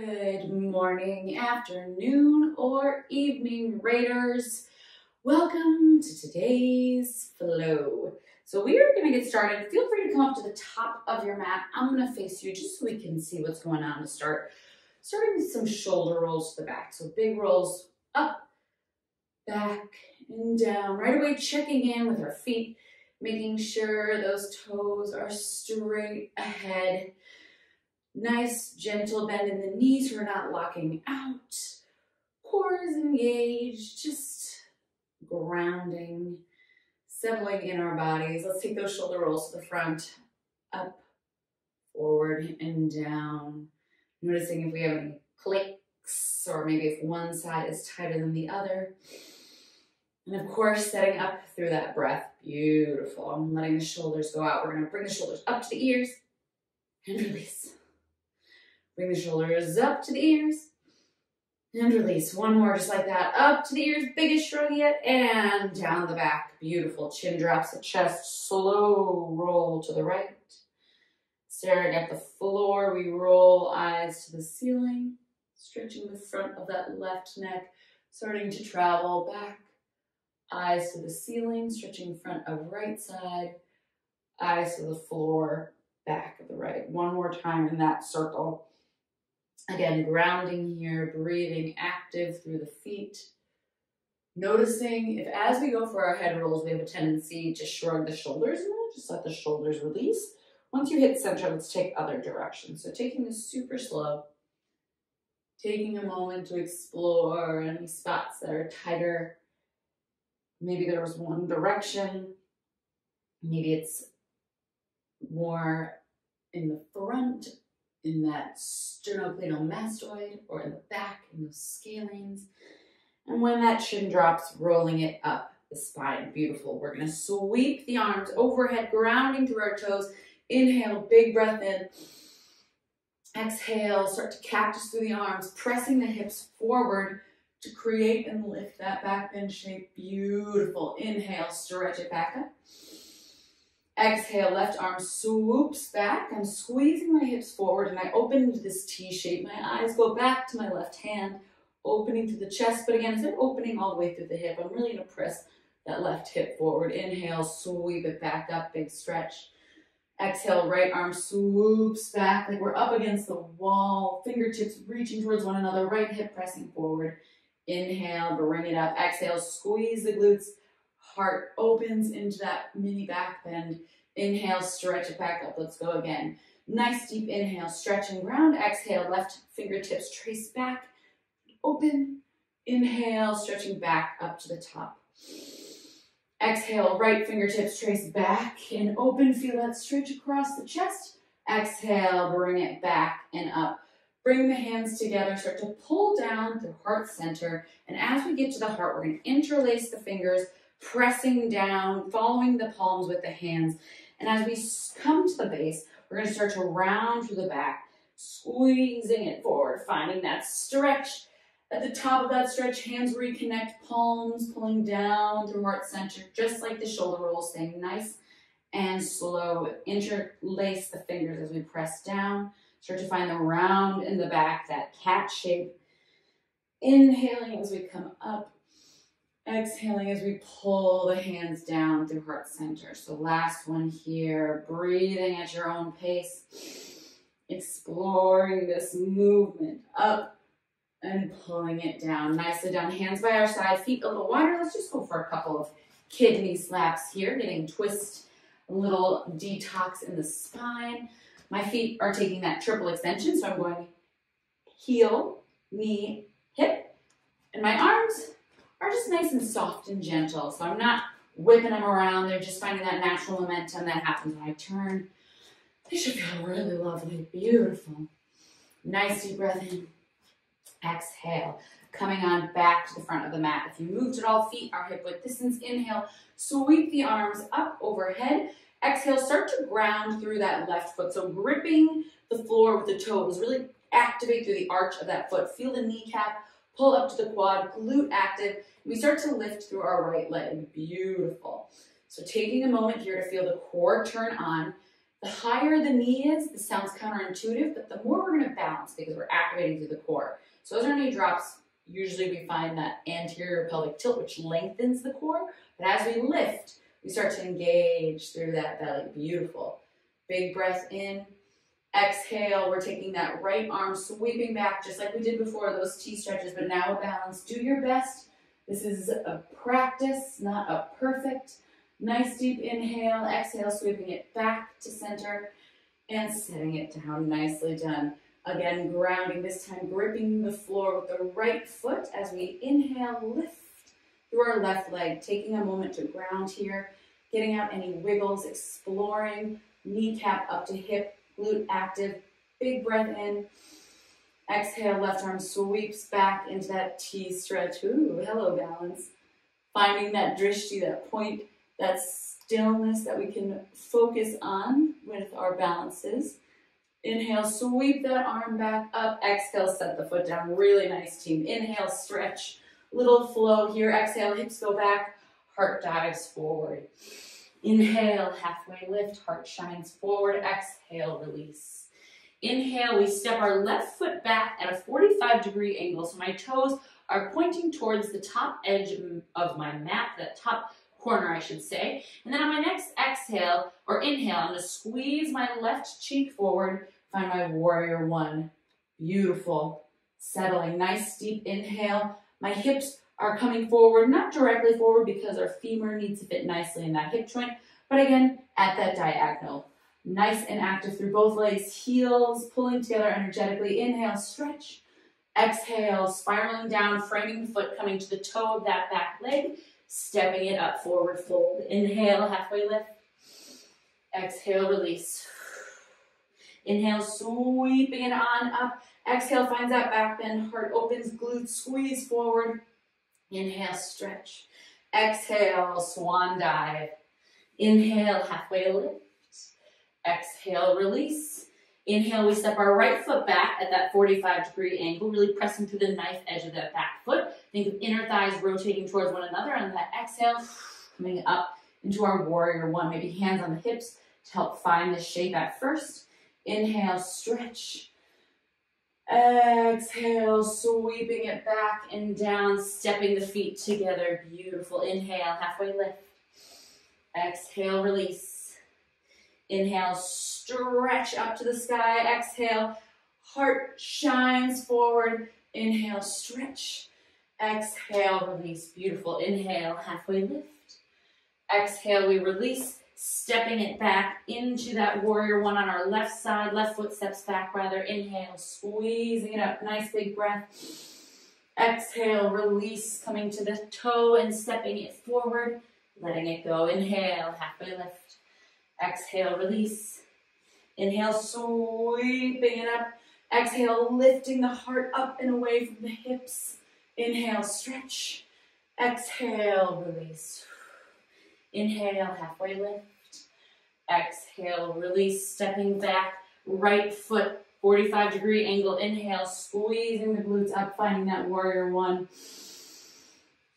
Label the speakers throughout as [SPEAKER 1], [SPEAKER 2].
[SPEAKER 1] Good morning, afternoon, or evening, Raiders. Welcome to today's flow. So we are going to get started. Feel free to come up to the top of your mat. I'm going to face you just so we can see what's going on to start. Starting with some shoulder rolls to the back. So big rolls up, back, and down. Right away, checking in with our feet, making sure those toes are straight ahead. Nice, gentle bend in the knees. We're not locking out. Core is engaged, just grounding, settling in our bodies. Let's take those shoulder rolls to the front, up, forward, and down. Noticing if we have any clicks, or maybe if one side is tighter than the other. And of course, setting up through that breath. Beautiful. I'm letting the shoulders go out. We're going to bring the shoulders up to the ears and release. Bring the shoulders up to the ears and release. One more just like that. Up to the ears, biggest shrug yet, and down the back. Beautiful. Chin drops the chest. Slow roll to the right. Staring at the floor, we roll eyes to the ceiling. Stretching the front of that left neck. Starting to travel back. Eyes to the ceiling. Stretching front of right side. Eyes to the floor. Back of the right. One more time in that circle. Again, grounding here, breathing active through the feet. Noticing if as we go for our head rolls, we have a tendency to shrug the shoulders, and we'll just let the shoulders release. Once you hit center, let's take other directions. So taking this super slow, taking a moment to explore any spots that are tighter. Maybe there was one direction. Maybe it's more in the front, in that sternocleidomastoid, or in the back, in those scalenes. And when that chin drops, rolling it up the spine. Beautiful. We're going to sweep the arms overhead, grounding through our toes. Inhale, big breath in. Exhale, start to cactus through the arms, pressing the hips forward to create and lift that back bend shape. Beautiful. Inhale, stretch it back up. Exhale, left arm swoops back. I'm squeezing my hips forward and I open into this T shape. My eyes go back to my left hand, opening through the chest. But again, instead of opening all the way through the hip, I'm really going to press that left hip forward. Inhale, sweep it back up, big stretch. Exhale, right arm swoops back like we're up against the wall. Fingertips reaching towards one another, right hip pressing forward. Inhale, bring it up. Exhale, squeeze the glutes. Heart opens into that mini back bend. Inhale, stretch it back up. Let's go again. Nice deep inhale, stretch and ground. Exhale, left fingertips trace back. Open. Inhale, stretching back up to the top. Exhale, right fingertips trace back and open. Feel that stretch across the chest. Exhale, bring it back and up. Bring the hands together, start to pull down through heart center. And as we get to the heart, we're going to interlace the fingers, pressing down, following the palms with the hands. And as we come to the base, we're going to start to round through the back, squeezing it forward, finding that stretch. At the top of that stretch, hands reconnect, palms pulling down through heart center, just like the shoulder rolls, staying nice and slow. Interlace the fingers as we press down. Start to find the round in the back, that cat shape. Inhaling as we come up. Exhaling as we pull the hands down through heart center. So last one here, breathing at your own pace. Exploring this movement up and pulling it down. Nicely done. Hands by our side, feet a little wider. Let's just go for a couple of kidney slaps here, getting twist, a little detox in the spine. My feet are taking that triple extension, so I'm going heel, knee, hip, and my arms are just nice and soft and gentle. So I'm not whipping them around. They're just finding that natural momentum that happens when I turn. They should feel really lovely, beautiful. Nice deep breath in. Exhale, coming on back to the front of the mat. If you moved at all, feet are hip width distance. Inhale, sweep the arms up overhead. Exhale, start to ground through that left foot. So gripping the floor with the toes, really activate through the arch of that foot. Feel the kneecap, pull up to the quad, glute active. We start to lift through our right leg. Beautiful. So taking a moment here to feel the core turn on, The higher the knee is, this sounds counterintuitive, but the more we're going to balance because we're activating through the core. So as our knee drops, usually we find that anterior pelvic tilt, which lengthens the core. But as we lift, we start to engage through that belly. Beautiful. Big breath in. Exhale, we're taking that right arm, sweeping back, just like we did before, those T stretches, but now a balance. Do your best. This is a practice, not a perfect. Nice deep inhale, exhale, sweeping it back to center and setting it down. Nicely done. Again, grounding, this time gripping the floor with the right foot as we inhale, lift through our left leg, taking a moment to ground here, getting out any wiggles, exploring, kneecap up to hip, glute active, big breath in. Exhale, left arm sweeps back into that T stretch. Ooh, hello balance. Finding that drishti, that point, that stillness that we can focus on with our balances. Inhale, sweep that arm back up. Exhale, set the foot down. Really nice, team. Inhale, stretch. Little flow here. Exhale, hips go back. Heart dives forward. Inhale, halfway lift. Heart shines forward. Exhale, release. Inhale, we step our left foot back at a 45-degree angle. So my toes are pointing towards the top edge of my mat, that top corner, I should say. And then on my next exhale or inhale, I'm going to squeeze my left cheek forward, find my warrior one. Beautiful. Settling. Nice deep inhale. My hips are coming forward, not directly forward because our femur needs to fit nicely in that hip joint, but again, at that diagonal. Nice and active through both legs, heels pulling together energetically. Inhale, stretch. Exhale, spiraling down, framing the foot, coming to the toe of that back leg, stepping it up, forward fold. Inhale, halfway lift. Exhale, release. Inhale, sweeping it on up. Exhale, finds that back bend, heart opens, glutes squeeze forward. Inhale, stretch. Exhale, swan dive. Inhale, halfway lift. Exhale, release. Inhale, we step our right foot back at that 45-degree angle, really pressing through the knife edge of that back foot. Think of inner thighs rotating towards one another, and that exhale, coming up into our warrior one. Maybe hands on the hips to help find the shape at first. Inhale, stretch. Exhale, sweeping it back and down, stepping the feet together. Beautiful. Inhale, halfway lift. Exhale, release. Inhale, stretch up to the sky. Exhale, heart shines forward. Inhale, stretch. Exhale, release. Beautiful. Inhale, halfway lift. Exhale, we release, stepping it back into that warrior one on our left side. Left foot steps back rather. Inhale, squeezing it up. Nice big breath. Exhale, release, coming to the toe and stepping it forward. Letting it go. Inhale, halfway lift. Exhale, release. Inhale, sweeping it up. Exhale, lifting the heart up and away from the hips. Inhale, stretch. Exhale, release. Inhale, halfway lift. Exhale, release, stepping back. Right foot, 45-degree angle. Inhale, squeezing the glutes up, finding that warrior one.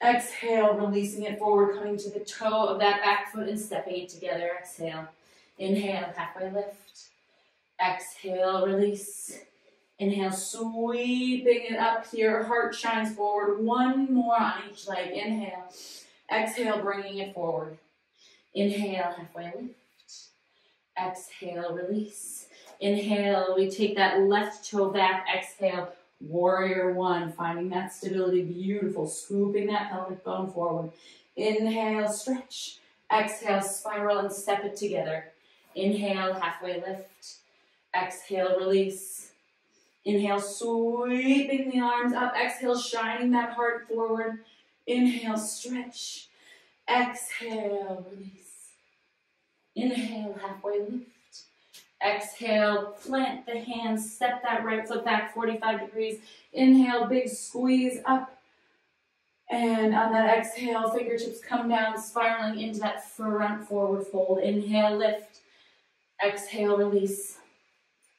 [SPEAKER 1] Exhale, releasing it forward, coming to the toe of that back foot and stepping it together. Exhale. Inhale, halfway lift. Exhale, release. Inhale, sweeping it up here. Heart shines forward. One more on each leg. Inhale. Exhale, bringing it forward. Inhale, halfway lift. Exhale, release. Inhale, we take that left toe back. Exhale, warrior one, finding that stability. Beautiful. Scooping that pelvic bone forward. Inhale, stretch. Exhale, spiral and step it together. Inhale, halfway lift. Exhale, release. Inhale, sweeping the arms up. Exhale, shining that heart forward. Inhale, stretch. Exhale, release. Inhale, halfway lift. Exhale, plant the hands, step that right foot back 45 degrees. Inhale, big squeeze up. And on that exhale, fingertips come down, spiraling into that front forward fold. Inhale, lift. Exhale, release.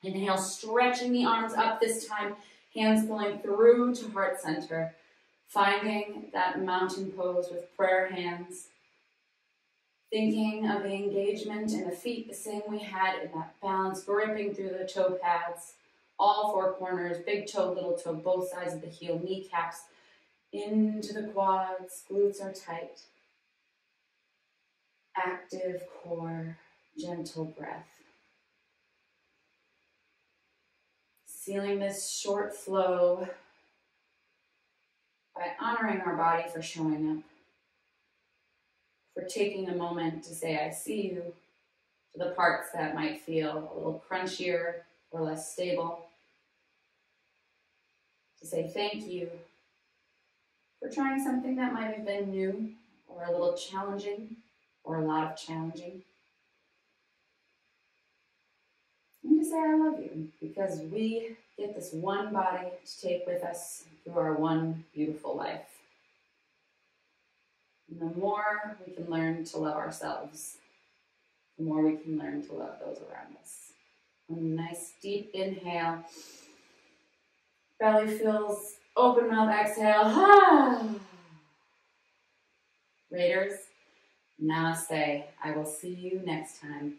[SPEAKER 1] Inhale, stretching the arms up this time. Hands pulling through to heart center. Finding that mountain pose with prayer hands. Thinking of the engagement in the feet, the same we had in that balance, gripping through the toe pads, all four corners, big toe, little toe, both sides of the heel, kneecaps into the quads, glutes are tight. Active core, gentle breath. Sealing this short flow by honoring our body for showing up, for taking a moment to say, I see you, to the parts that might feel a little crunchier or less stable. To say thank you for trying something that might have been new or a little challenging or a lot of challenging. And to say I love you because we get this one body to take with us through our one beautiful life. And the more we can learn to love ourselves, the more we can learn to love those around us. A nice deep inhale. Belly fills, open mouth exhale. Raiders, namaste. I will see you next time.